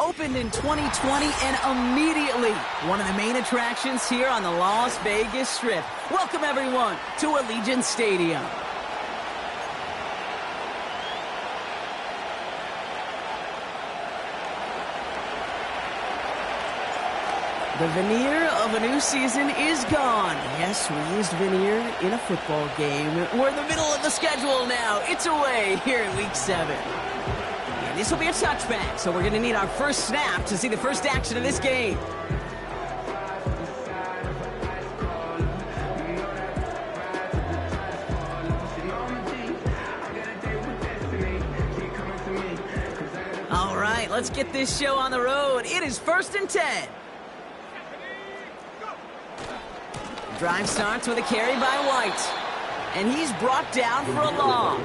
opened in 2020 and immediately one of the main attractions here on the Las Vegas Strip. Welcome, everyone, to Allegiant Stadium. The veneer of a new season is gone. Yes, we used veneer in a football game. We're in the middle of the schedule now. It's away here in Week 7. And this will be a touchback, so we're going to need our first snap to see the first action of this game. All right, let's get this show on the road. It is 1st and 10. Drive starts with a carry by White, and he's brought down for a loss.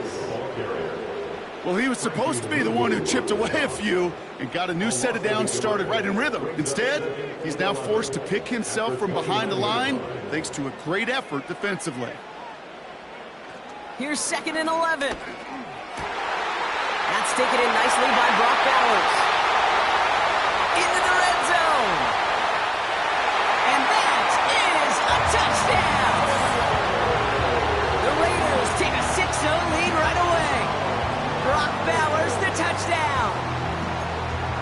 Well, he was supposed to be the one who chipped away a few and got a new set of downs started right in rhythm. Instead, he's now forced to pick himself from behind the line thanks to a great effort defensively. Here's 2nd and 11. That's taken in nicely by Brock Bowers. Into the red zone. And that is a touchdown. The Raiders take a 6-0 lead right away. Brock Bowers, the touchdown.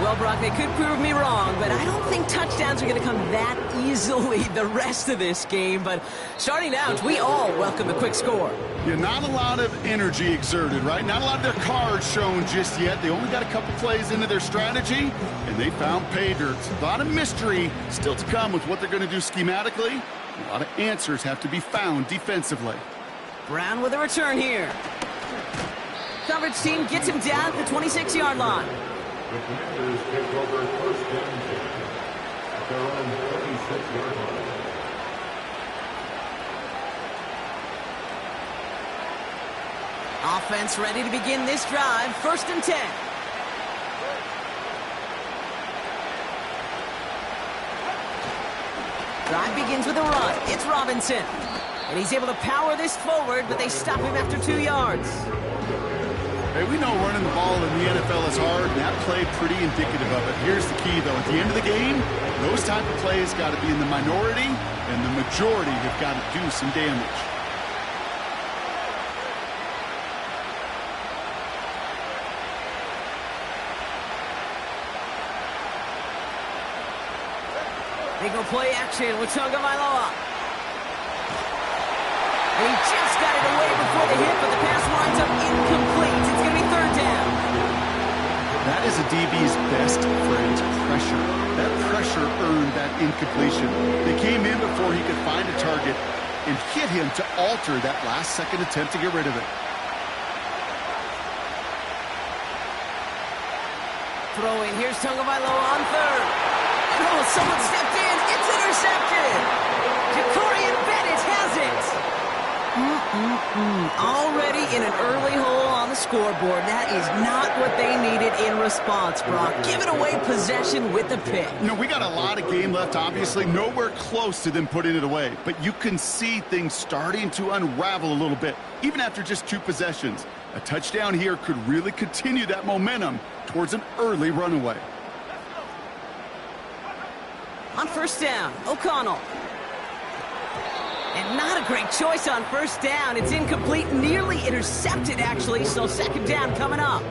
Well, Brock, they could prove me wrong, but I don't think touchdowns are going to come that easily the rest of this game. But starting out, we all welcome a quick score. Yeah, not a lot of energy exerted, right? Not a lot of their cards shown just yet. They only got a couple plays into their strategy, and they found pay dirt. A lot of mystery still to come with what they're going to do schematically. A lot of answers have to be found defensively. Brown with a return here. Coverage team gets him down at the 26-yard line. The Commanders take over 1st and 10 at their own 26-yard line. Offense ready to begin this drive. 1st and 10. Drive begins with a run. It's Robinson. And he's able to power this forward, but they stop him after 2 yards. Hey, we know running the ball in the NFL is hard, and that play pretty indicative of it. Here's the key, though. At the end of the game, those type of plays got to be in the minority, and the majority have got to do some damage. They go play action with Tagovailoa. And he just got it away before the hit, but the pass winds up incomplete. It's going to be 3rd down. That is a DB's best friend, pressure. That pressure earned that incompletion. They came in before he could find a target and hit him to alter that last-second attempt to get rid of it. Throwing, here's Tagovailoa on 3rd. And oh, someone stepped in. It's intercepted. Jacorian Bennett has it. Already in an early hole on the scoreboard. That is not what they needed in response, Brock. Giving away possession with the pick. You know, we got a lot of game left, obviously. Nowhere close to them putting it away. But you can see things starting to unravel a little bit, even after just 2 possessions. A touchdown here could really continue that momentum towards an early runaway. On 1st down, O'Connell. And not a great choice on 1st down. It's incomplete, nearly intercepted, actually, so 2nd down coming up.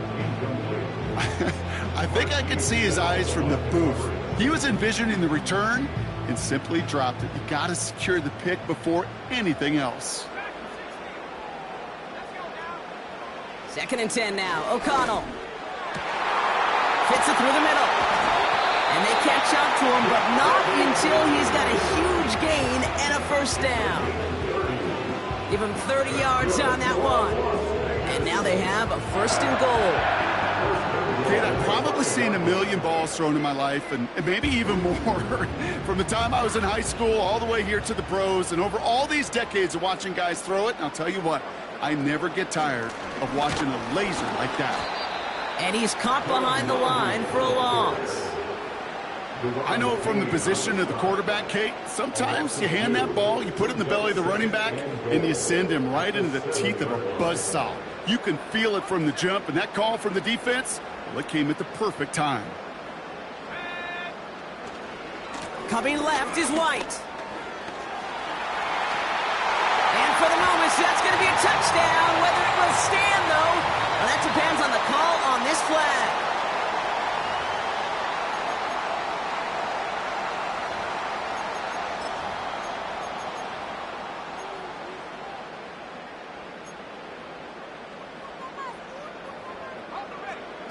I think I could see his eyes from the booth. He was envisioning the return and simply dropped it. You got to secure the pick before anything else. 2nd and 10 now, O'Connell. Fits it through the middle. And they catch up to him, but not until he's got a huge gain and a 1st down. Give him 30 yards on that one. And now they have a 1st and goal. Kate, I've probably seen a million balls thrown in my life, and maybe even more. From the time I was in high school all the way here to the pros, and over all these decades of watching guys throw it, and I'll tell you what, I never get tired of watching a laser like that. And he's caught behind the line for a loss. I know from the position of the quarterback, Kate, sometimes you hand that ball, you put it in the belly of the running back, and you send him right into the teeth of a buzzsaw. You can feel it from the jump, and that call from the defense, well, it came at the perfect time. Coming left is White. And for the moment, that's going to be a touchdown. Whether it will stand, though, well, that depends on the call on this flag.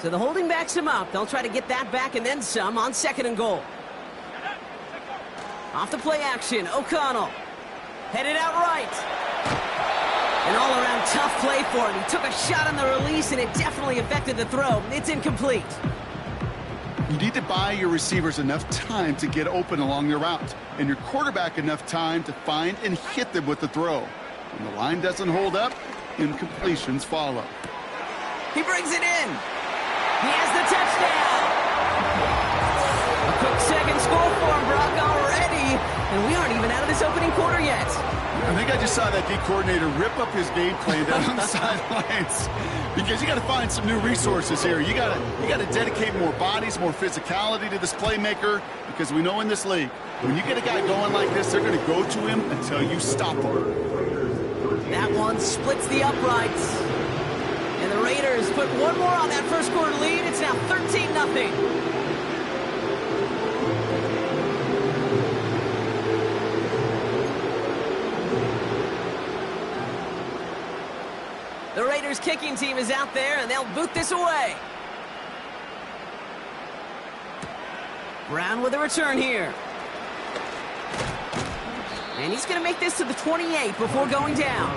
So the holding backs him up. They'll try to get that back and then some on 2nd and goal. Off the play action, O'Connell. Headed out right. An all-around tough play for him. He took a shot on the release, and it definitely affected the throw. It's incomplete. You need to buy your receivers enough time to get open along their route, and your quarterback enough time to find and hit them with the throw. When the line doesn't hold up, incompletions follow. He brings it in. He has the touchdown. A quick second score for him, Brock, already. And we aren't even out of this opening quarter yet. I think I just saw that D coordinator rip up his game plan down on the sidelines. Because you got to find some new resources here. You got to dedicate more bodies, more physicality to this playmaker. Because we know in this league, when you get a guy going like this, they're going to go to him until you stop him. That one splits the uprights. And the Raiders put one more on that first quarter lead. It's now 13-0. The Raiders kicking team is out there, and they'll boot this away. Brown with a return here. And he's going to make this to the 28 before going down.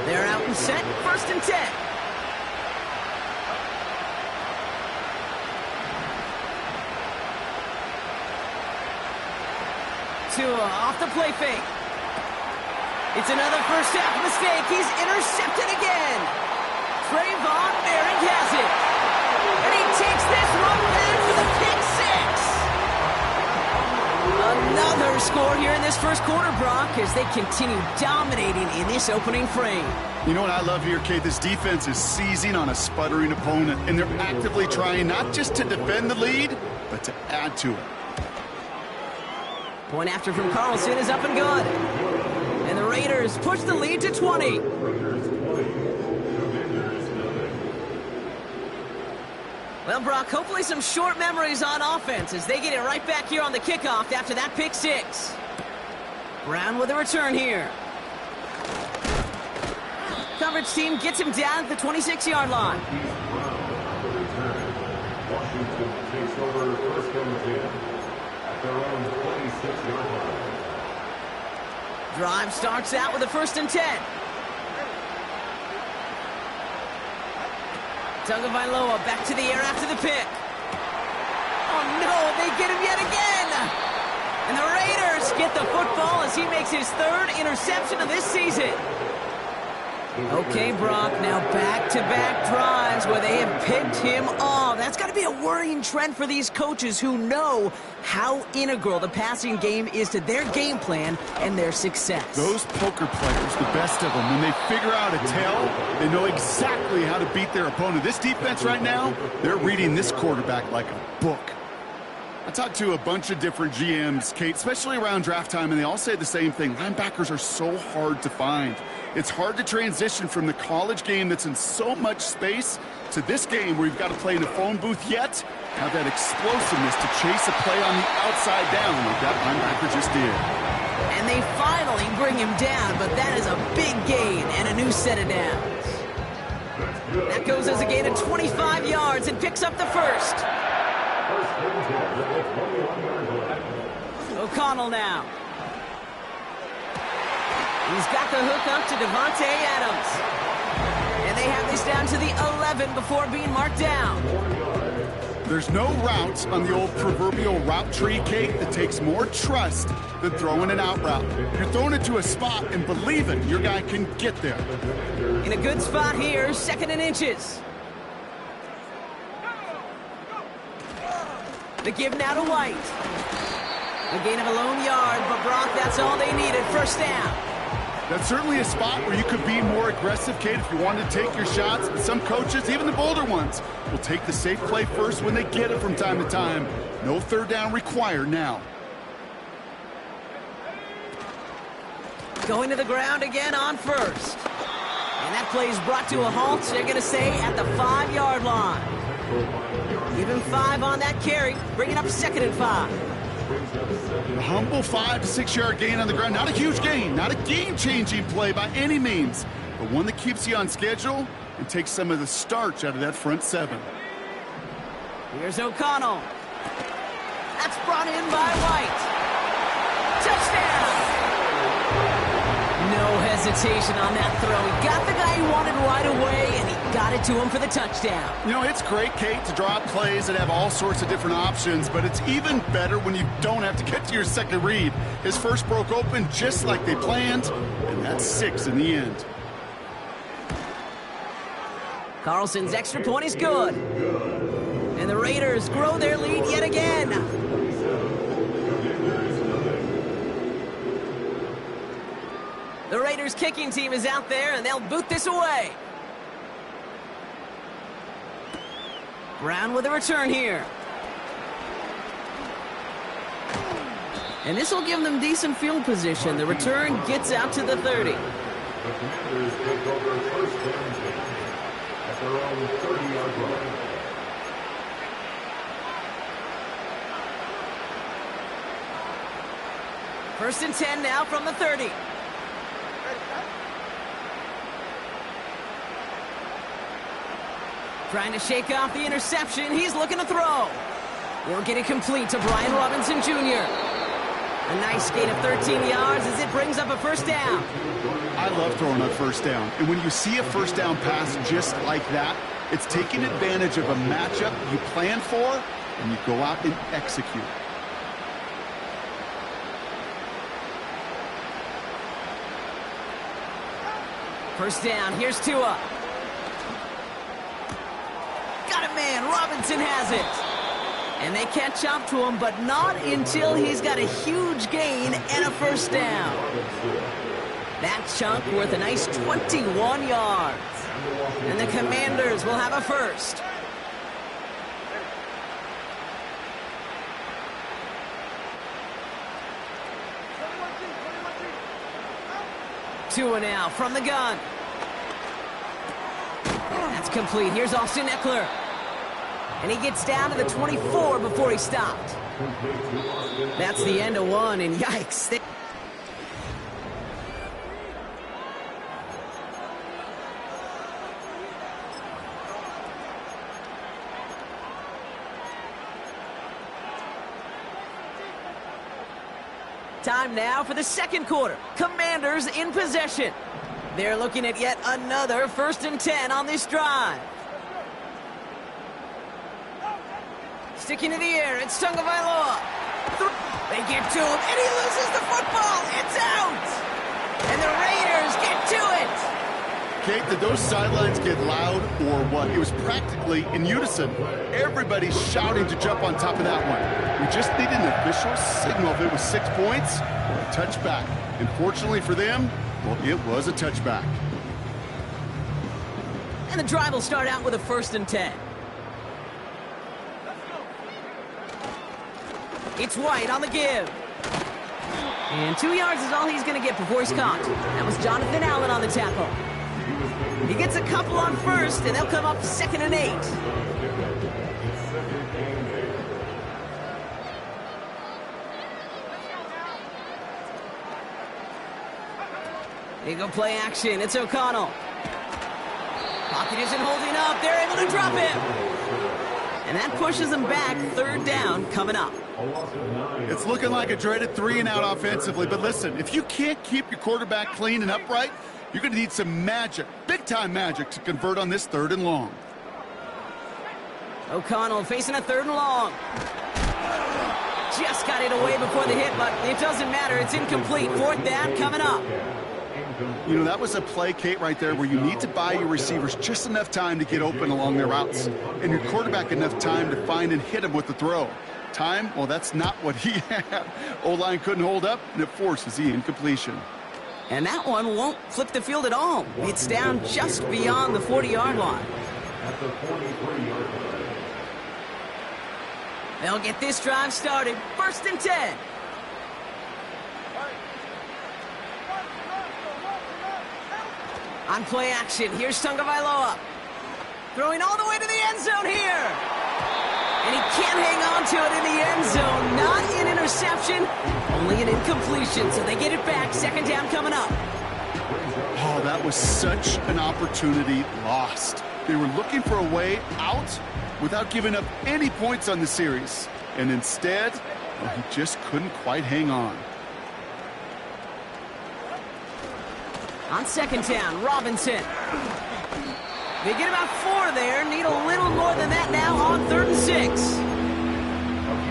They're out and set, 1st and 10. Tua off the play fake. It's another first half mistake. He's intercepted again. Trayvon Merrick has it. And he takes this one back for the pick six. Another score here in this first quarter, Brock, as they continue dominating in this opening frame. You know what I love here, Kate? This defense is seizing on a sputtering opponent, and they're actively trying not just to defend the lead, but to add to it. Point after from Carlson is up and good. And the Raiders push the lead to 20. Well, Brock, hopefully some short memories on offense as they get it right back here on the kickoff after that pick six. Brown with a return here. Coverage team gets him down at the 26-yard line. Washington takes over 1st and 10 at their own 26-yard line. Drive starts out with a 1st and 10. Tagovailoa back to the air after the pick. Oh no, they get him yet again. And the Raiders get the football as he makes his 3rd interception of this season. Okay, Brock, now back-to-back drives where they have picked him off. That's got to be a worrying trend for these coaches who know how integral the passing game is to their game plan and their success. Those poker players, the best of them, when they figure out a tell, they know exactly how to beat their opponent. This defense right now, they're reading this quarterback like a book. I talked to a bunch of different GMs, Kate, especially around draft time, and they all say the same thing. Linebackers are so hard to find. It's hard to transition from the college game that's in so much space to this game where you've got to play in a phone booth yet have that explosiveness to chase a play on the outside down like that linebacker just did. And they finally bring him down, but that is a big gain and a new set of downs. That goes as a gain of 25 yards and picks up the first. O'Connell now. He's got the hook up to Devontae Adams. And they have this down to the 11 before being marked down. There's no route on the old proverbial route tree, Kate, that takes more trust than throwing an out route. You're throwing it to a spot and believing your guy can get there. In a good spot here, 2nd and inches. The give now to White. A gain of a lone yard, but Brock, that's all they needed. 1st down. That's certainly a spot where you could be more aggressive, Kate, if you wanted to take your shots. Some coaches, even the bolder ones, will take the safe play first when they get it from time to time. No third down required now. Going to the ground again on first. And that play is brought to a halt. They're going to say at the 5-yard line. Give him 5 on that carry. Bring it up 2nd and 5. A humble 5 to 6 yard gain on the ground. Not a huge gain, not a game-changing play by any means, but one that keeps you on schedule and takes some of the starch out of that front 7. Here's O'Connell. That's brought in by White. Touchdown! No hesitation on that throw. He got the guy he wanted right away, and he got it to him for the touchdown. You know, it's great, Kate, to draw up plays that have all sorts of different options, but it's even better when you don't have to get to your second read. His first broke open just like they planned, and that's 6 in the end. Carlson's extra point is good. And the Raiders grow their lead yet again. The Raiders kicking team is out there, and they'll boot this away. Brown with a return here. And this will give them decent field position. The return gets out to the 30. The Commanders take over first and 10 at their own 30-yard line. First and 10 now from the 30. Trying to shake off the interception. He's looking to throw. Won't get it complete to Brian Robinson Jr. A nice gain of 13 yards as it brings up a first down. I love throwing on first down. And when you see a first down pass just like that, it's taking advantage of a matchup you plan for, and you go out and execute. First down. Here's Tua. Got it, man. Robinson has it. And they catch up to him, but not until he's got a huge gain and a first down. That chunk worth a nice 21 yards. And the Commanders will have a first. Tua now from the gun. That's complete. Here's Austin Eckler. And he gets down to the 24 before he stopped. That's the end of one, and yikes. Time now for the second quarter. Commanders in possession. They're looking at yet another 1st and 10 on this drive. Sticking to the air, it's Tagovailoa. They get to him, and he loses the football. It's out! And the Raiders get to it! Kate, did those sidelines get loud or what? It was practically in unison. Everybody shouting to jump on top of that one. We just needed an official signal if it was 6 points or a touchback. And fortunately for them, well, it was a touchback. And the drive will start out with a 1st and 10. It's White on the give. And 2 yards is all he's going to get before he's caught. That was Jonathan Allen on the tackle. He gets a couple on first, and they'll come up 2nd and 8. Eagle play action. It's O'Connell. Pocket isn't holding up. They're able to drop him. And that pushes them back. 3rd down coming up. It's looking like a dreaded 3-and-out offensively. But listen, if you can't keep your quarterback clean and upright, you're going to need some magic, big-time magic, to convert on this 3rd and long. O'Connell facing a 3rd and long. Just got it away before the hit, but it doesn't matter. It's incomplete. 4th down coming up. You know, that was a play, Kate, right there where you need to buy your receivers just enough time to get open along their routes, and your quarterback enough time to find and hit him with the throw. Time, well, that's not what he had. O-line couldn't hold up, and it forces the incompletion. And that one won't flip the field at all. It's down just beyond the 40-yard line. At the 43-yard line. They'll get this drive started. 1st and 10. On play action, here's Tagovailoa. Throwing all the way to the end zone here. And he can't hang on to it in the end zone. Not an interception, only an incompletion. So they get it back. 2nd down coming up. Oh, that was such an opportunity lost. They were looking for a way out without giving up any points on the series. And instead, well, he just couldn't quite hang on. On 2nd down, Robinson. They get about 4 there. Need a little more than that now on 3rd and 6.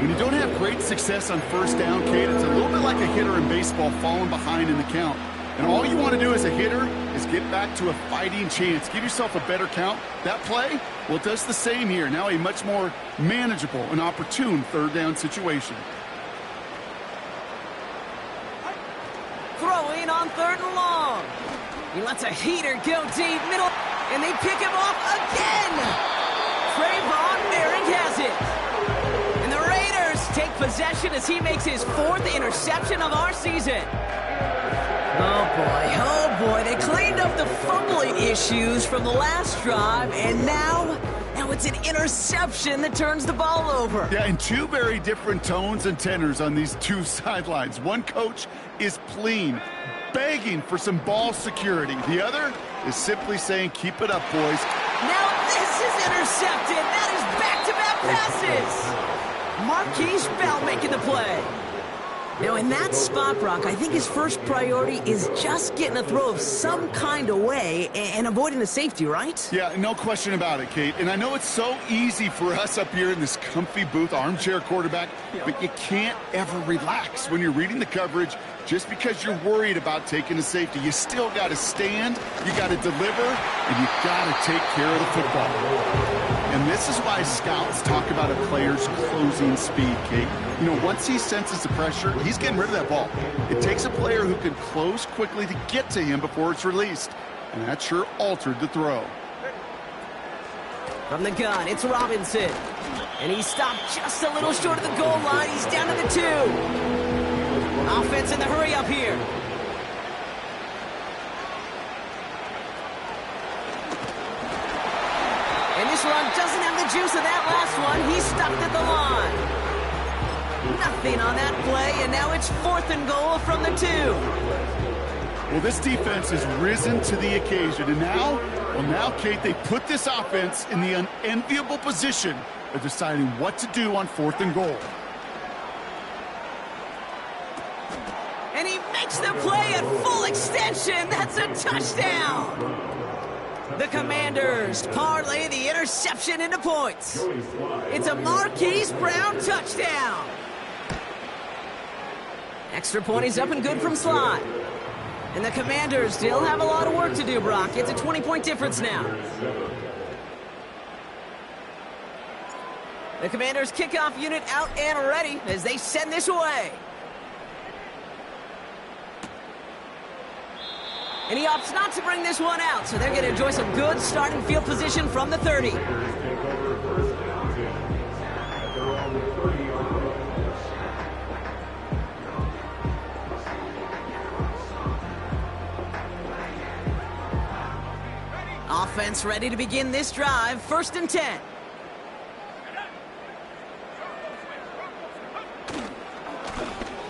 When you don't have great success on 1st down, Kate, it's a little bit like a hitter in baseball falling behind in the count. And all you want to do as a hitter is get back to a fighting chance. Give yourself a better count. That play, well, it does the same here. Now a much more manageable and opportune 3rd down situation. Throwing on 3rd and long. He lets a heater go deep, middle, and they pick him off again. Trayvon Merrick has it. And the Raiders take possession as he makes his 4th interception of our season. Oh boy, they cleaned up the fumbling issues from the last drive, and now it's an interception that turns the ball over. Yeah, and 2 very different tones and tenors on these 2 sidelines. One coach is pleading, begging for some ball security. The other is simply saying, keep it up, boys. Now this is intercepted. That is back-to-back passes. Marquise Bell making the play. Now, in that spot, Brock, I think his first priority is just getting a throw of some kind of way and avoiding the safety, right? Yeah, no question about it, Kate. And I know it's so easy for us up here in this comfy booth, armchair quarterback, but you can't ever relax when you're reading the coverage just because you're worried about taking a safety. You still got to stand, you got to deliver, and you got to take care of the football. And this is why scouts talk about a player's closing speed, Kate. You know, once he senses the pressure, he's getting rid of that ball. It takes a player who can close quickly to get to him before it's released. And that sure altered the throw. From the gun, it's Robinson. And he stopped just a little short of the goal line. He's down to the 2. Offense in the hurry up here. And this run doesn't have the juice of that last one. He stopped at the line. Nothing on that play, and now it's 4th and goal from the 2. Well, this defense has risen to the occasion, and now, Kate, they put this offense in the unenviable position of deciding what to do on 4th and goal. And he makes the play at full extension. That's a touchdown. The Commanders parlay the interception into points. It's a Marquise Brown touchdown. Extra point is up and good from slot. And the Commanders still have a lot of work to do, Brock. It's a 20-point difference now. The Commanders' kickoff unit out and ready as they send this away. And he opts not to bring this one out, so they're going to enjoy some good starting field position from the 30. Offense ready to begin this drive. 1st and 10.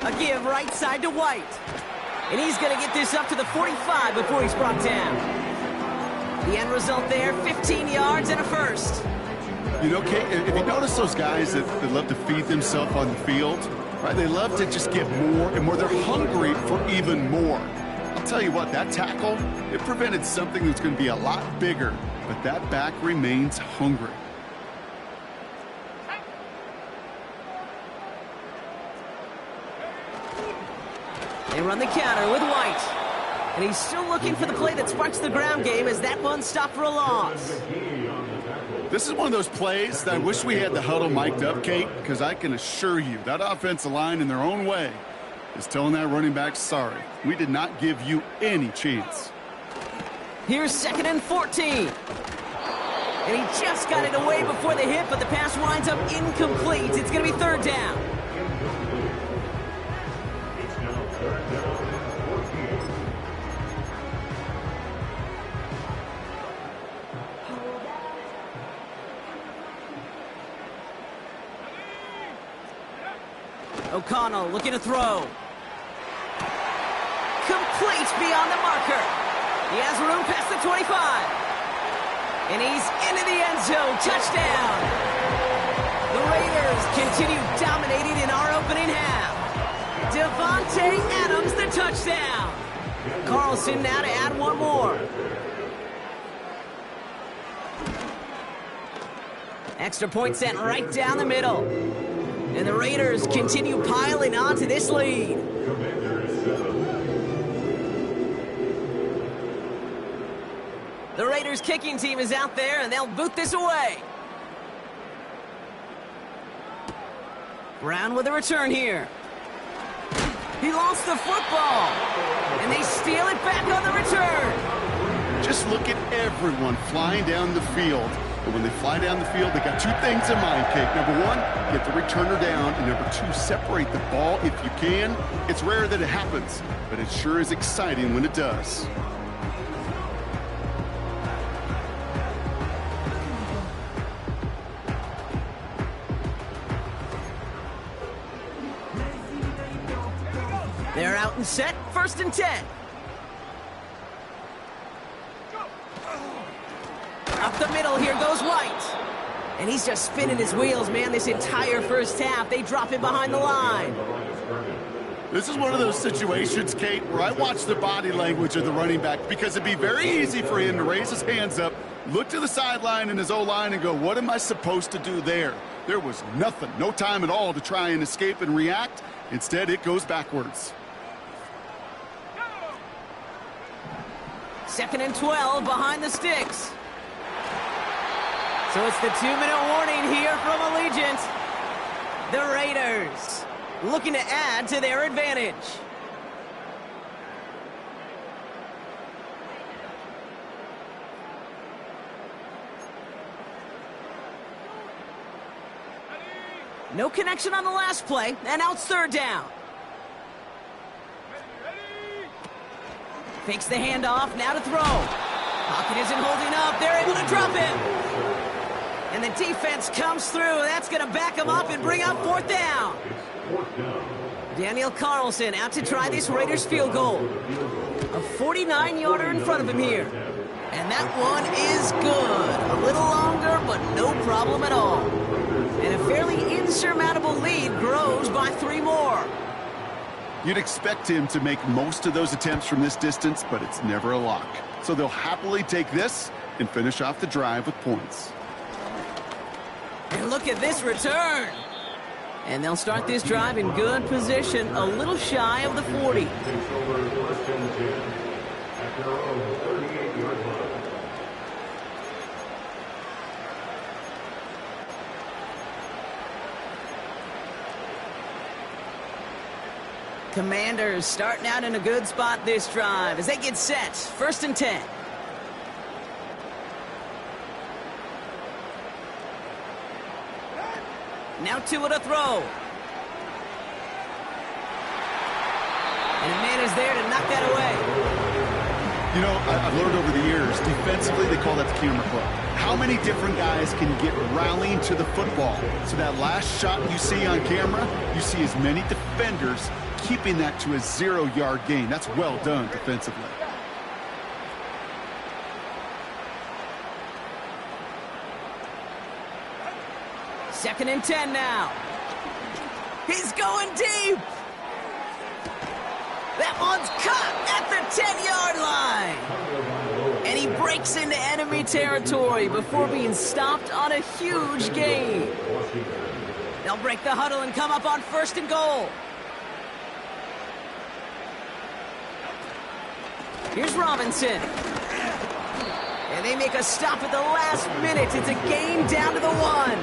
A give right side to White. And he's going to get this up to the 45 before he's brought down. The end result there, 15 yards and a first. You know, Kate, if you notice those guys that love to feed themselves on the field, right? They love to just get more and more. They're hungry for even more. I'll tell you what, that tackle, it prevented something that's going to be a lot bigger, but that back remains hungry. They run the counter with White. And he's still looking for the play that sparks the ground game as that one stopped for a loss. This is one of those plays that I wish we had the huddle mic'd up, Kate, because I can assure you that offensive line in their own way is telling that running back, sorry, we did not give you any chance. Here's 2nd and 14. And he just got it away before the hit, but the pass winds up incomplete. It's going to be 3rd down. It's now 3rd down and 14. O'Connell looking to throw. Complete beyond the marker. He has room past the 25. And he's into the end zone. Touchdown. The Raiders continue dominating in our opening half. Devontae Adams, the touchdown. Carlson now to add one more. Extra point sent right down the middle. And the Raiders continue piling onto this lead. The Raiders kicking team is out there, and they'll boot this away. Brown with a return here. He lost the football, and they steal it back on the return. Just look at everyone flying down the field. And when they fly down the field, they got 2 things in mind, Kate. Number 1, get the returner down. And number 2, separate the ball if you can. It's rare that it happens, but it sure is exciting when it does. They're out and set, 1st and 10. Up the middle, here goes White. And he's just spinning his wheels, man, this entire first half. They drop him behind the line. This is one of those situations, Kate, where I watch the body language of the running back because it'd be very easy for him to raise his hands up, look to the sideline in his O-line and go, what am I supposed to do there? There was nothing, no time at all to try and escape and react. Instead, it goes backwards. 2nd and 12 behind the sticks. So it's the 2-minute warning here from Allegiant. The Raiders looking to add to their advantage. No connection on the last play, and now it's 3rd down. Fakes the handoff, now to throw. Pocket isn't holding up, they're able to drop him. And the defense comes through. That's going to back him up and bring up 4th down. Daniel Carlson out to try this Raiders field goal. A 49-yarder in front of him here. And that one is good. A little longer, but no problem at all. And a fairly insurmountable lead grows by 3 more. You'd expect him to make most of those attempts from this distance, but it's never a lock. So they'll happily take this and finish off the drive with points. And look at this return. And they'll start this drive in good position, a little shy of the 40. Takes over 1st and 10 at their own 38-yard line. Commanders starting out in a good spot this drive as they get set. 1st and 10. Now Tua to throw. And a man is there to knock that away. You know, I've learned over the years, defensively, they call that the camera club. How many different guys can get rallying to the football? So that last shot you see on camera, you see as many defenders keeping that to a 0-yard gain. That's well done defensively. Second and 10 now. He's going deep. That one's caught at the 10-yard line. And he breaks into enemy territory before being stopped on a huge gain. They'll break the huddle and come up on 1st and goal. Here's Robinson. And they make a stop at the last minute. It's a gain down to the 1.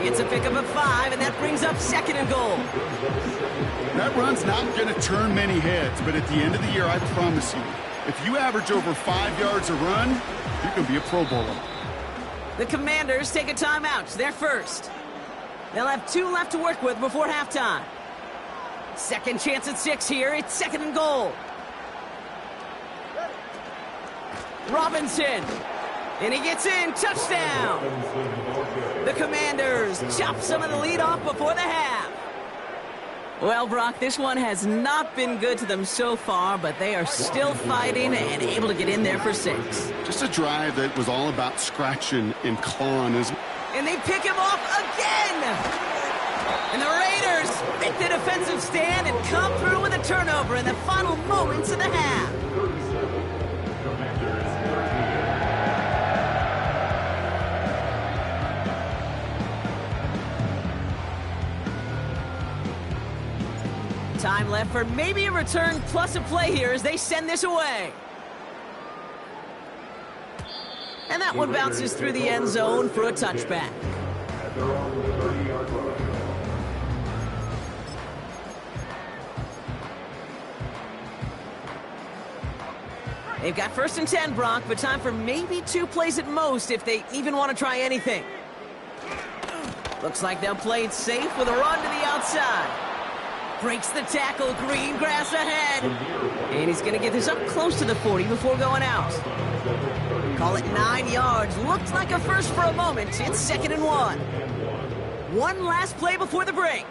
It's a pickup of 5, and that brings up 2nd and goal. That run's not going to turn many heads, but at the end of the year, I promise you, if you average over 5 yards a run, you can be a Pro Bowler. The Commanders take a timeout. They're first. They'll have 2 left to work with before halftime. Second chance at 6 here. It's 2nd and goal. Robinson. And he gets in. Touchdown. The Commanders chop some of the lead off before the half. Well, Brock, this one has not been good to them so far, but they are still fighting and able to get in there for 6. Just a drive that was all about scratching and clawing. And they pick him off again. And the Raiders make the defensive stand and come through with a turnover in the final moments of the half. Time left for maybe a return plus a play here as they send this away. And that one bounces through the end zone for a touchback. They've got 1st and 10, Brock, but time for maybe 2 plays at most if they even want to try anything. Looks like they'll play it safe with a run to the outside. Breaks the tackle, green grass ahead. And he's going to get this up close to the 40 before going out. Call it 9 yards. Looks like a first for a moment. It's 2nd and 1. One last play before the break.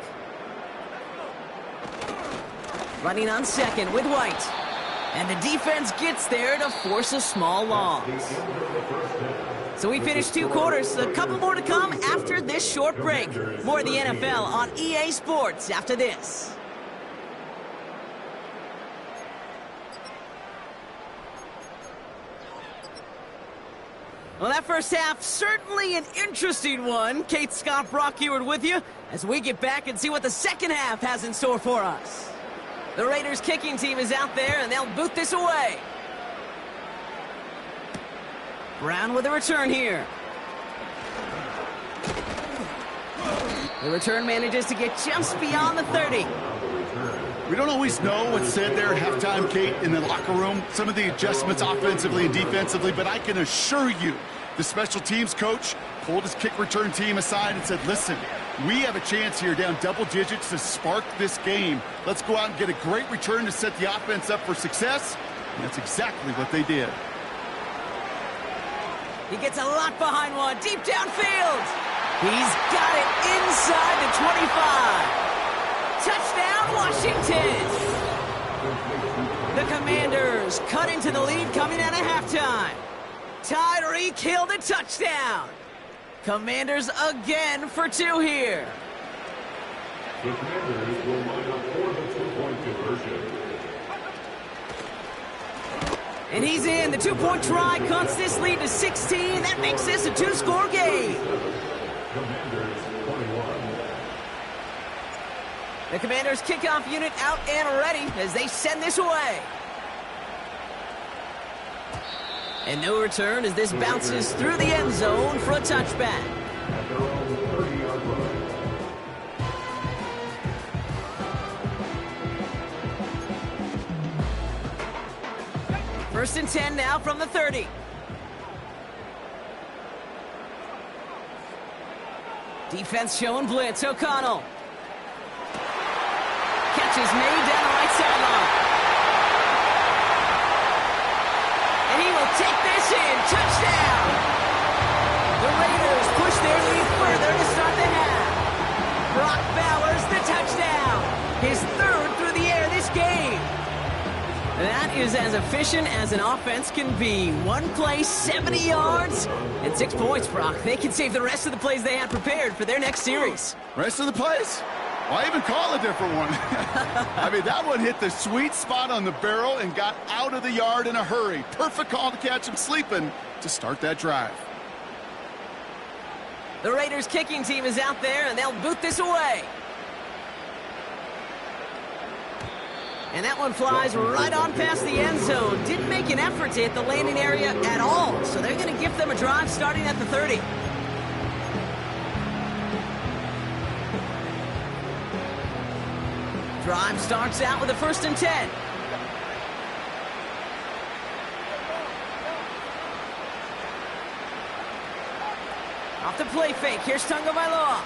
Running on 2nd with White. And the defense gets there to force a small loss. So we finished 2 quarters. A couple more to come after this short break. More of the NFL on EA Sports after this. Well, that first half, certainly an interesting one. Kate Scott, Brock Huard with you as we get back and see what the second half has in store for us. The Raiders kicking team is out there, and they'll boot this away. Brown with a return here. The return manages to get just beyond the 30. We don't always know what's said there at halftime, Kate, in the locker room. Some of the adjustments offensively and defensively, but I can assure you the special teams coach pulled his kick return team aside and said, listen, we have a chance here down double digits to spark this game. Let's go out and get a great return to set the offense up for success. And that's exactly what they did. He gets a lot behind one, deep downfield. He's got it inside the 25. Touchdown, Washington. The Commanders cut into the lead coming out of halftime. Tyreek Hill the touchdown. Commanders again for 2 here. The Commanders will line up for the 2-point conversion. And he's in. The 2-point try cuts this lead to 16. That makes this a 2-score game. Commanders 21. The Commanders kickoff unit out and ready as they send this away. And no return as this bounces through the end zone for a touchback. At their own 30-yard line. 1st and 10 now from the 30. Defense showing blitz. O'Connell. Catch is made down the right sideline. And he will take this in. Touchdown. The Raiders push their lead further to start the half. Brock Bowers the touchdown. His 3rd through the air this game. That is as efficient as an offense can be. One play, 70 yards, and 6 points, Brock. They can save the rest of the plays they had prepared for their next series. Rest of the plays? Why even call a different one? I mean, that one hit the sweet spot on the barrel and got out of the yard in a hurry. Perfect call to catch him sleeping to start that drive. The Raiders kicking team is out there, and they'll boot this away. And that one flies right on past the end zone. Didn't make an effort to hit the landing area at all. So they're going to give them a drive starting at the 30. Drive starts out with a 1st and 10. Off the play fake. Here's Tagovailoa.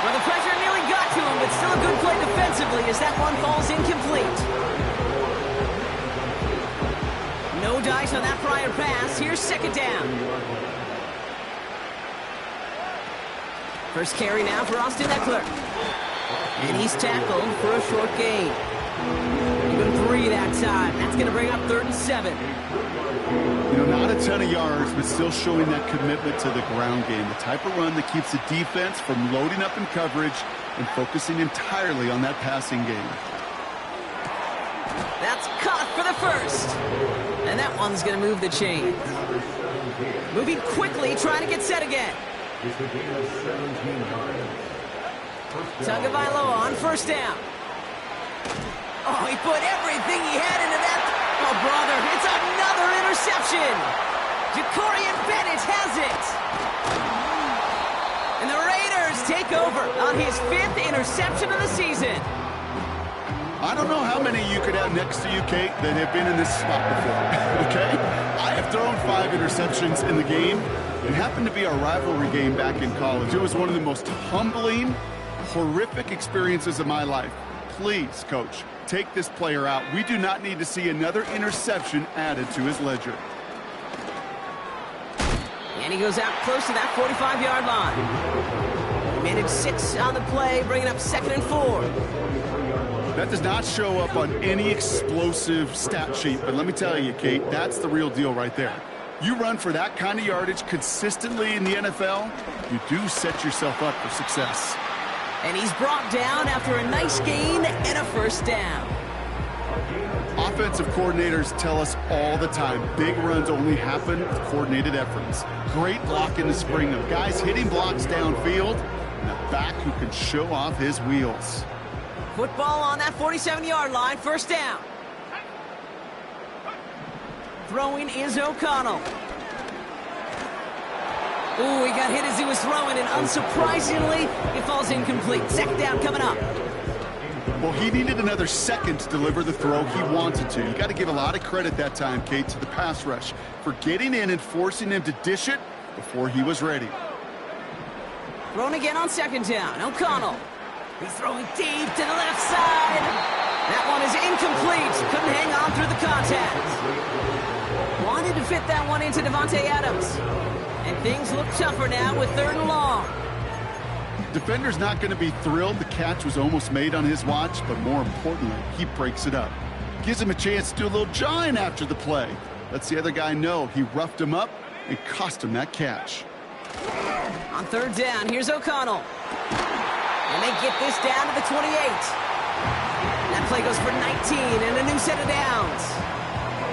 Well, the pressure nearly got to him, but still a good play defensively as that one falls incomplete. No dice on that prior pass. Here's 2nd down. First carry now for Austin Eckler. And he's tackled for a short gain. Even 3 that time. That's going to bring up 3rd and 7. You know, not a ton of yards, but still showing that commitment to the ground game. The type of run that keeps the defense from loading up in coverage and focusing entirely on that passing game. That's caught for the 1st. And that one's going to move the chain. Moving quickly, trying to get set again. Tagovailoa on 1st down. Oh, he put everything he had into that. Oh, brother, it's another interception. Jacorian Bennett has it. And the Raiders take over on his 5th interception of the season. I don't know how many you could have next to you, Kate, that have been in this spot before, okay? I have thrown 5 interceptions in the game. It happened to be our rivalry game back in college. It was one of the most humbling, horrific experiences of my life. Please, Coach, take this player out. We do not need to see another interception added to his ledger. And he goes out close to that 45-yard line. Minute 6 on the play, bringing up 2nd and 4. That does not show up on any explosive stat sheet, but let me tell you, Kate, that's the real deal right there. You run for that kind of yardage consistently in the NFL, you do set yourself up for success. And he's brought down after a nice gain and a 1st down. Offensive coordinators tell us all the time, big runs only happen with coordinated efforts. Great block in the spring of guys hitting blocks downfield, and a back who can show off his wheels. Football on that 47-yard line, 1st down. Throwing is O'Connell. Ooh, he got hit as he was throwing, and unsurprisingly, it falls incomplete. 2nd down coming up. Well, he needed another second to deliver the throw he wanted to. You got to give a lot of credit that time, Kate, to the pass rush for getting in and forcing him to dish it before he was ready. Thrown again on 2nd down. O'Connell. He's throwing deep to the left side. That one is incomplete. Couldn't hang on through the contact. Wanted to fit that one into Davante Adams. And things look tougher now with 3rd and long. Defender's not going to be thrilled the catch was almost made on his watch, but more importantly, he breaks it up. Gives him a chance to do a little jawing after the play. Lets the other guy know he roughed him up and cost him that catch. On 3rd down, here's O'Connell. And they get this down to the 28. That play goes for 19 and a new set of downs.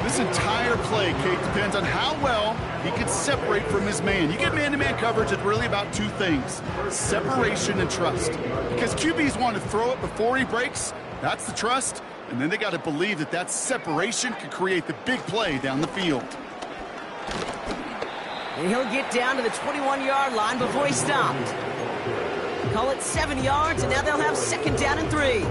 This entire play, Kate, depends on how well he can separate from his man. You get man-to-man coverage, it's really about 2 things, separation and trust. Because QBs want to throw it before he breaks, that's the trust, and then they got to believe that that separation can create the big play down the field. And he'll get down to the 21-yard line before he stopped. Call it 7 yards, and now they'll have 2nd down and 3.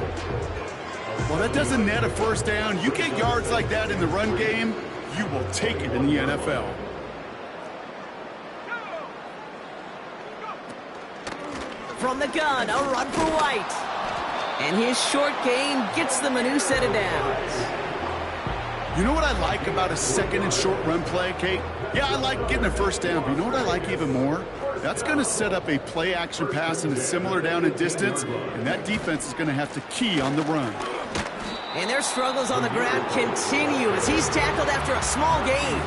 Well, that doesn't net a 1st down. You get yards like that in the run game, you will take it in the NFL. From the gun, a run for White. And his short gain gets them a new set of downs. You know what I like about a 2nd and short run play, Kate? Yeah, I like getting a 1st down, but you know what I like even more? That's going to set up a play-action pass in a similar down and distance, and that defense is going to have to key on the run. And their struggles on the ground continue as he's tackled after a small gain.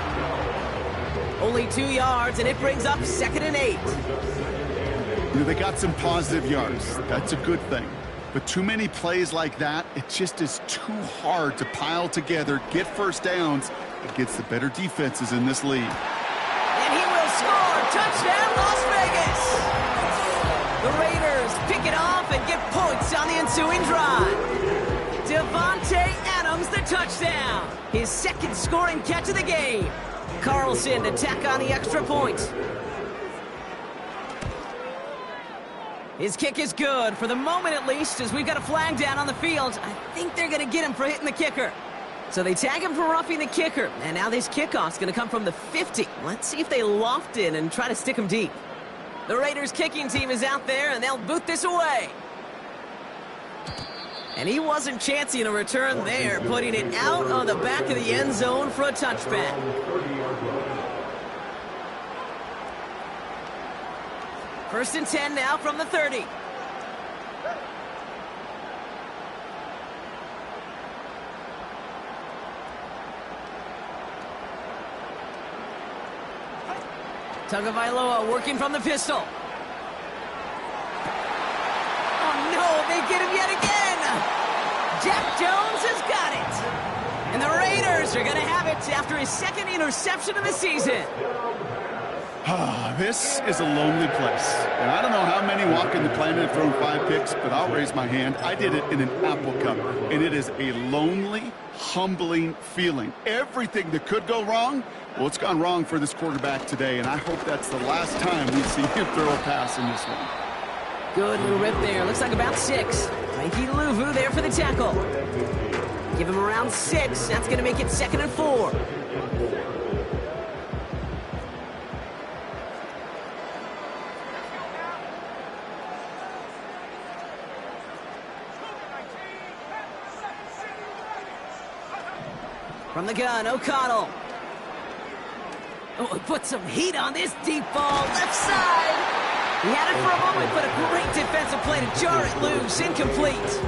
Only 2 yards, and it brings up 2nd and 8. You know, they got some positive yards. That's a good thing. But too many plays like that, it just is too hard to pile together, get 1st downs against the better defenses in this league. And he will score! Touchdown, Las Vegas! The Raiders pick it off and get points on the ensuing drive. Davante Adams, the touchdown. His 2nd scoring catch of the game. Carlson to tack on the extra point. His kick is good, for the moment at least, as we've got a flag down on the field. I think they're going to get him for hitting the kicker. So they tag him for roughing the kicker, and now this kickoff's going to come from the 50. Let's see if they loft in and try to stick him deep. The Raiders kicking team is out there, and they'll boot this away. And he wasn't chancing a return there, putting it out on the back of the end zone for a touchback. First and 10 now from the 30. Tagovailoa working from the pistol. Oh no, they get him yet again! Jack Jones has got it! And the Raiders are going to have it after his second interception of the season. This is a lonely place. And I don't know how many walking the planet have thrown 5 picks, but I'll raise my hand. I did it in an Apple Cup, and it is a lonely, humbling feeling. Everything that could go wrong, well, it's gone wrong for this quarterback today, and I hope that's the last time we see him throw a pass in this one. Good little rip there. Looks like about 6. Frankie Luvu there for the tackle. Give him around 6. That's going to make it 2nd and 4. From the gun, O'Connell. Oh, put some heat on this deep ball, left side. He had it for a moment, but a great defensive play to jar it loose, incomplete.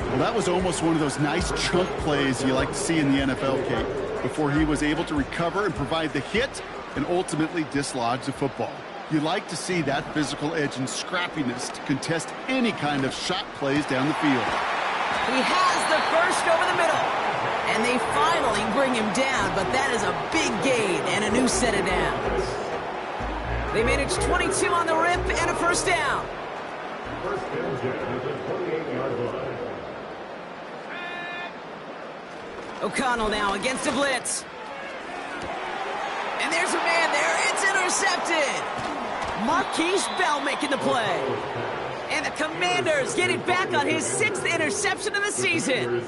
Well, that was almost one of those nice chunk plays you like to see in the NFL, Kate, before he was able to recover and provide the hit and ultimately dislodge the football. You like to see that physical edge and scrappiness to contest any kind of shot plays down the field. He has the first over the middle. And they finally bring him down, but that is a big gain and a new set of downs. They managed 22 on the rip and a first down. First and 10 at the 28-yard line. O'Connell now against a blitz. And there's a man there. It's intercepted. Marquise Bell making the play. And the Commanders get it back on his 6th interception of the season.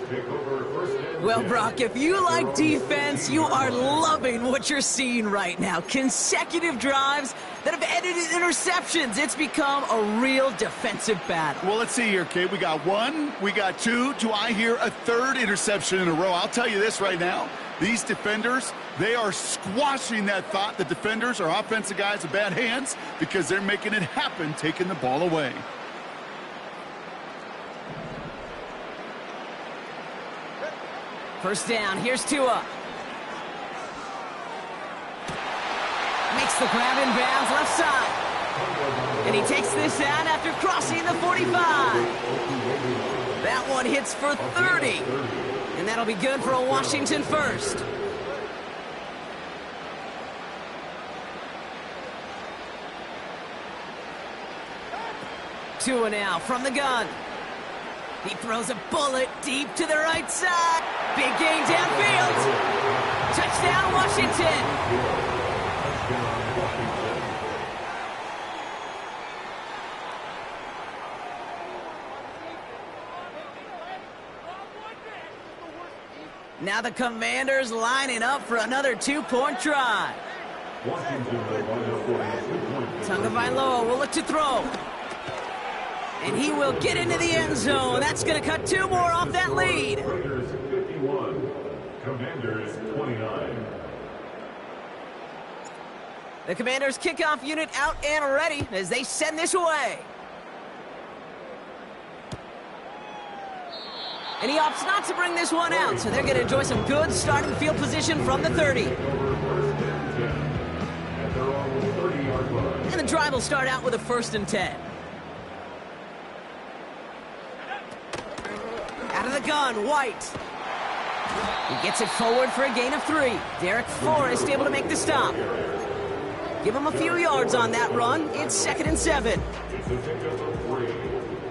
Well, Brock, if you like defense, you are loving what you're seeing right now. Consecutive drives that have ended in interceptions. It's become a real defensive battle. Well, let's see here, Kate. We got 1, we got 2. Do I hear a 3rd interception in a row? I'll tell you this right now. These defenders, they are squashing that thought. The defenders are offensive guys with bad hands because they're making it happen, taking the ball away. First down, here's Tua. Makes the grab in bounds left side. And he takes this out after crossing the 45. That one hits for 30. And that'll be good for a Washington first. Tua now from the gun. He throws a bullet deep to the right side. Big gain downfield. Touchdown, Washington. Now the Commanders lining up for another 2-point try. Tagovailoa will look to throw. And he will get into the end zone. That's going to cut 2 more off that lead. Raiders 51, Commanders 29. The Commanders kickoff unit out and ready as they send this away. And he opts not to bring this one out, so they're going to enjoy some good starting field position from the 30. And the drive will start out with a 1st and 10. Out of the gun, White. He gets it forward for a gain of 3. Derek Forrest able to make the stop. Give him a few yards on that run. It's 2nd and 7. It's a pickup of 3.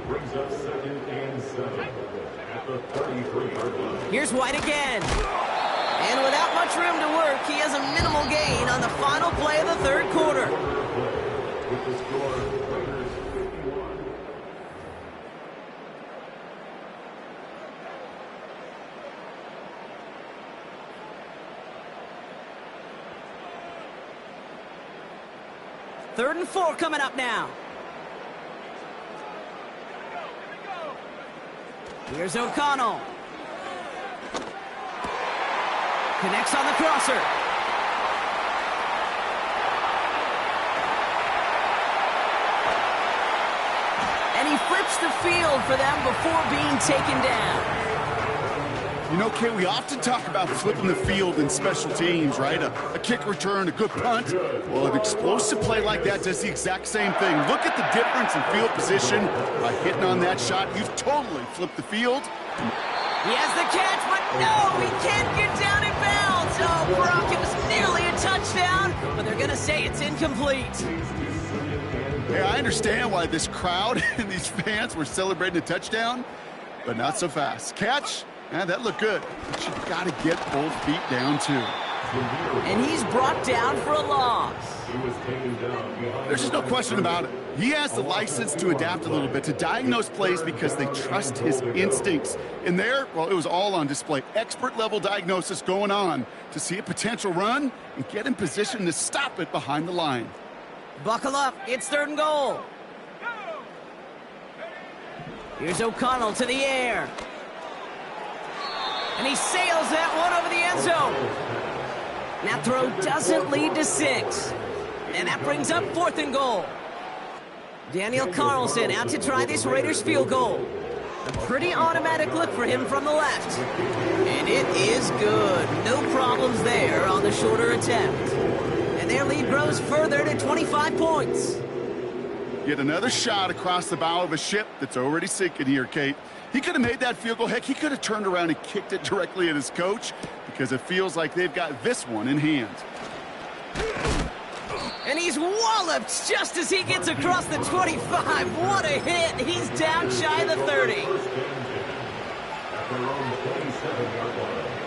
Brings up 2nd and 7 at the 33-yard line. Here's White again. And without much room to work, he has a minimal gain on the final play of the 3rd quarter. With the score, Raiders 51, 3rd and 4 coming up now. Here's O'Connell. Connects on the crosser. And he flips the field for them before being taken down. You know, Kate, we often talk about flipping the field in special teams, right? A kick return, a good punt. Well, an explosive play like that does the exact same thing. Look at the difference in field position. By hitting on that shot, you've totally flipped the field. He has the catch, but no, he can't get down in bounds. Oh, Brock, it was nearly a touchdown, but they're going to say it's incomplete. Hey, I understand why this crowd and these fans were celebrating a touchdown, but not so fast. Catch? Yeah, that looked good. But you've got to get both feet down, too. And he's brought down for a loss. There's just no question about it. He has the license to adapt a little bit, to diagnose plays because they trust his instincts. And there, well, it was all on display. Expert-level diagnosis going on to see a potential run and get in position to stop it behind the line. Buckle up. It's 3rd and goal. Here's O'Connell to the air. And he sails that one over the end zone. That throw doesn't lead to 6. And that brings up 4th and goal. Daniel Carlson out to try this Raiders field goal. A pretty automatic look for him from the left. And it is good. No problems there on the shorter attempt. And their lead grows further to 25 points. Yet another shot across the bow of a ship that's already sinking here, Kate. He could have made that field goal. Heck, he could have turned around and kicked it directly at his coach because it feels like they've got this one in hand. And he's walloped just as he gets across the 25. What a hit. He's down shy of the 30.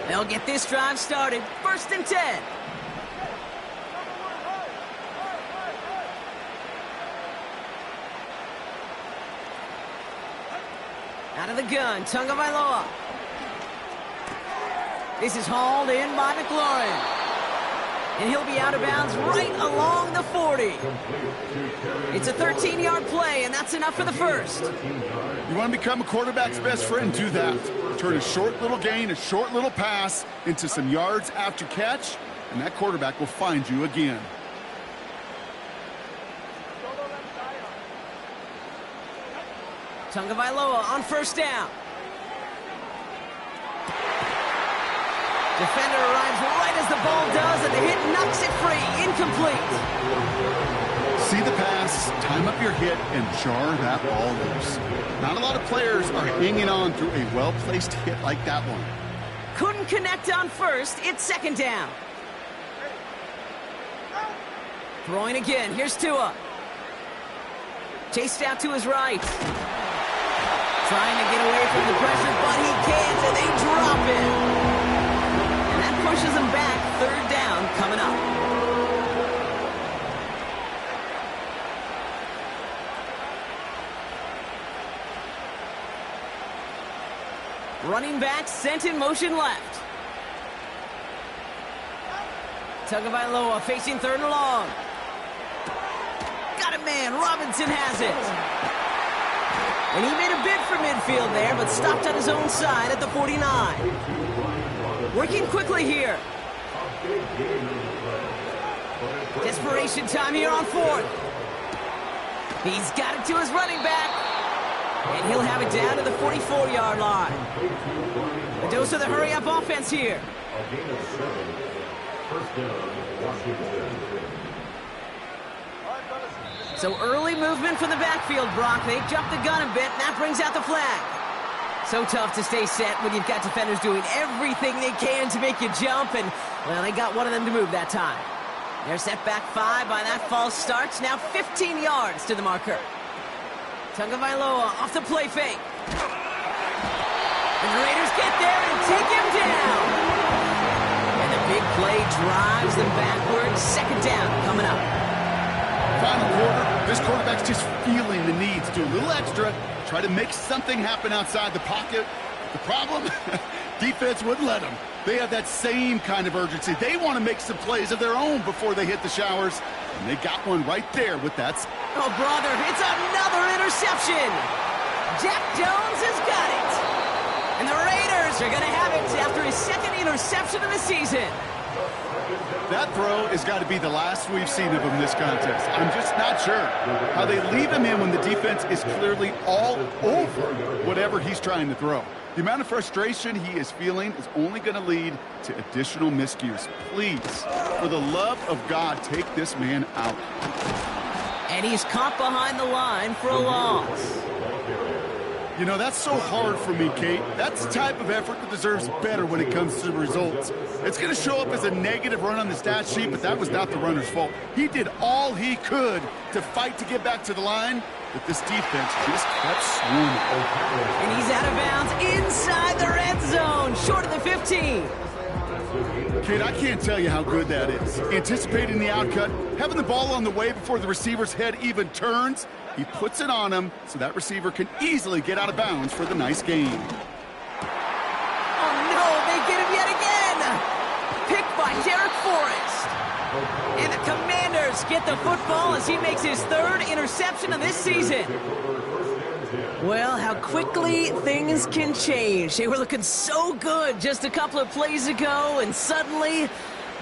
They'll get this drive started. 1st and 10. Out of the gun, Tagovailoa. This is hauled in by McLaurin. And he'll be out of bounds right along the 40. It's a 13-yard play, and that's enough for the first. You want to become a quarterback's best friend, do that. Turn a short little gain, a short little pass into some yards after catch, and that quarterback will find you again. Tagovailoa on 1st down. Defender arrives right as the ball does, and the hit knocks it free. Incomplete. See the pass, time up your hit, and jar that ball loose. Not a lot of players are hanging on through a well-placed hit like that one. Couldn't connect on 1st. It's 2nd down. Throwing again. Here's Tua. Chased out to his right. Trying to get away from the pressure, but he can't, and they drop him. And that pushes him back. 3rd down coming up. Running back sent in motion left. Tagovailoa facing 3rd and long. Got a man. Robinson has it. And he made a bid for midfield there, but stopped on his own side at the 49. Working quickly here. Desperation time here on 4th. He's got it to his running back. And he'll have it down to the 44-yard line. A dose of the hurry-up offense here. So early movement from the backfield, Brock. They jumped the gun a bit, and that brings out the flag. So tough to stay set when you've got defenders doing everything they can to make you jump, and, well, they got one of them to move that time. They're set back 5 by that false start. Now 15 yards to the marker. Tagovailoa off the play fake. And the Raiders get there and take him down. And the big play drives them backwards. 2nd down coming up. Final quarter, this quarterback's just feeling the need to do a little extra, try to make something happen outside the pocket. The problem, defense wouldn't let him. They have that same kind of urgency. They want to make some plays of their own before they hit the showers. And they got one right there with that. Oh, brother, it's another interception. Jack Jones has got it. And the Raiders are going to have it after his second interception of the season. That throw has got to be the last we've seen of him this contest. I'm just not sure how they leave him in when the defense is clearly all over whatever he's trying to throw. The amount of frustration he is feeling is only going to lead to additional miscues. Please, for the love of God, take this man out. And he's caught behind the line for a loss. You know, that's so hard for me, Kate. That's the type of effort that deserves better when it comes to the results. It's going to show up as a negative run on the stat sheet, but that was not the runner's fault. He did all he could to fight to get back to the line, but this defense just kept swarming. And he's out of bounds inside the red zone, short of the 15. Kid, I can't tell you how good that is. Anticipating the outcut, having the ball on the way before the receiver's head even turns, he puts it on him so that receiver can easily get out of bounds for the nice gain. Oh no, they get him yet again! Picked by Derek Forrest. And the Commanders get the football as he makes his third interception of this season. Well, how quickly things can change. They were looking so good just a couple of plays ago, and suddenly,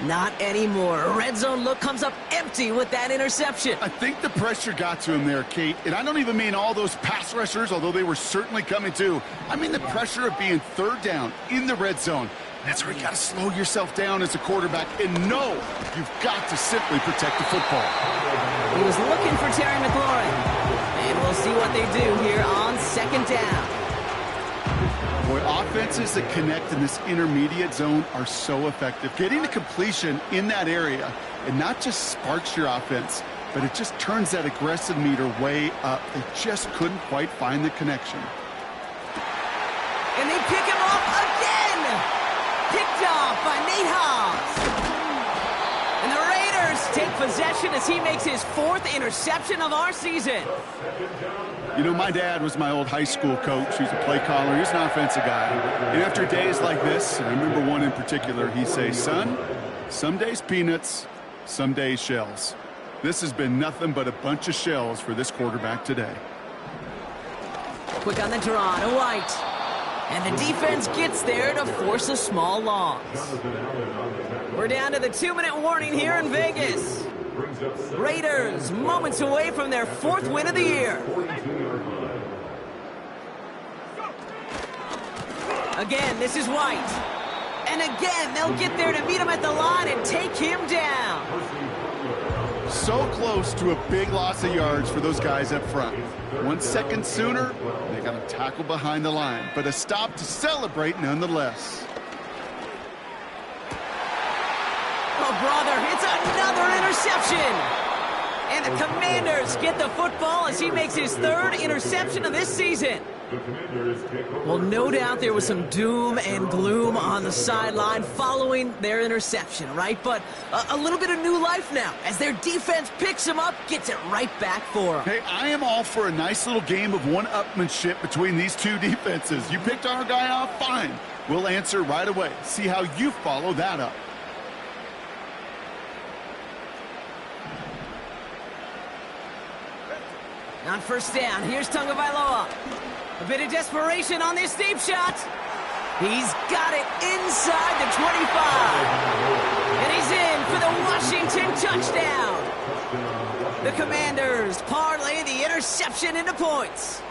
not anymore. A red zone look comes up empty with that interception. I think the pressure got to him there, Kate. And I don't even mean all those pass rushers, although they were certainly coming too. I mean the pressure of being third down in the red zone. That's where you got to slow yourself down as a quarterback and know you've got to simply protect the football. He was looking for Terry McLaurin. And we'll see what they do here on second down. Boy, offenses that connect in this intermediate zone are so effective. Getting the completion in that area, it not just sparks your offense, but it just turns that aggressive meter way up. They just couldn't quite find the connection. And they pick him off again! Picked off by Nate Hobbs. And the Raiders take possession as he makes his fourth interception of our season. You know, my dad was my old high school coach. He's a play caller. He's an offensive guy. And after days like this, and I remember one in particular, he'd say, son, some days peanuts, some days shells. This has been nothing but a bunch of shells for this quarterback today. Quick on the draw to White. And the defense gets there to force a small loss. We're down to the 2-minute warning here in Vegas. Raiders moments away from their fourth win of the year. Again, this is White. And again, they'll get there to meet him at the line and take him down. So close to a big loss of yards for those guys up front. 1 second sooner, they got a tackle behind the line, but a stop to celebrate nonetheless. Oh, brother, it's another interception. And the Commanders get the football as he makes his third interception of this season. Well, no doubt there was some doom and gloom on the sideline following their interception, right? But a little bit of new life now as their defense picks him up, gets it right back for him. Hey, I am all for a nice little game of one-upmanship between these two defenses. You picked our guy off, fine. We'll answer right away. See how you follow that up. On first down, here's Tagovailoa. A bit of desperation on this deep shot. He's got it inside the 25. And he's in for the Washington touchdown. The Commanders parlay the interception into points.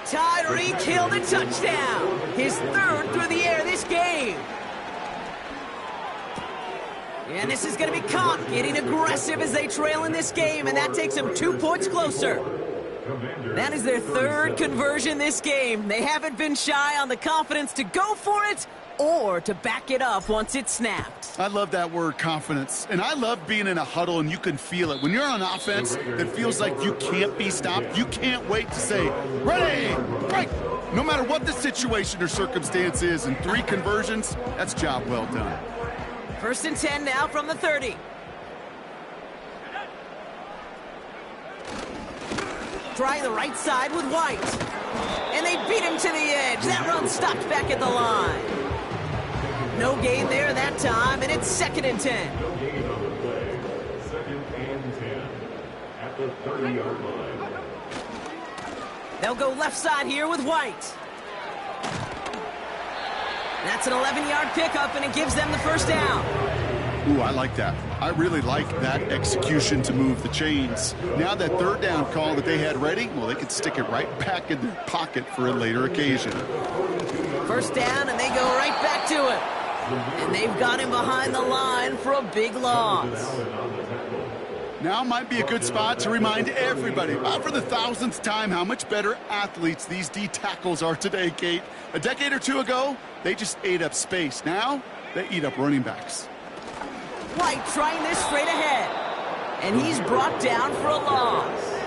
Tyreek Hill the touchdown. His third through the air this game. And this is going to be caught, getting aggressive as they trail in this game, and that takes them 2 points closer. That is their third conversion this game. They haven't been shy on the confidence to go for it or to back it up once it's snapped. I love that word, confidence. And I love being in a huddle and you can feel it. When you're on offense, it feels like you can't be stopped. You can't wait to say, ready, right. No matter what the situation or circumstance is, in 3 conversions, that's job well done. First and 10 now from the 30. Trying the right side with White. And they beat him to the edge. That run stopped back at the line. no gain there that time, and it's 2nd and 10. No gain on the play. 2nd and 10 at the 30-yard line. They'll go left side here with White. That's an 11-yard pickup, and it gives them the first down. Ooh, I like that. I really like that execution to move the chains. Now that 3rd down call that they had ready, well, they could stick it right back in their pocket for a later occasion. First down, and they go right back to it. And they've got him behind the line for a big loss. Now might be a good spot to remind everybody, for the 1000th time, how much better athletes these D tackles are today, Kate. A decade or two ago, they just ate up space. Now, they eat up running backs. White trying this straight ahead. And he's brought down for a loss.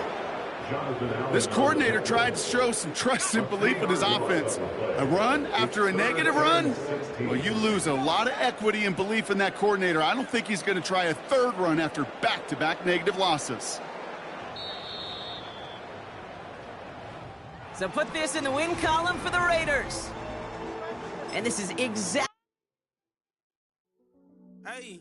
This coordinator tried to show some trust and belief in his offense. A run after a negative run? Well, you lose a lot of equity and belief in that coordinator. I don't think he's going to try a 3rd run after back-to-back negative losses. So put this in the win column for the Raiders. And this is exactly... Hey.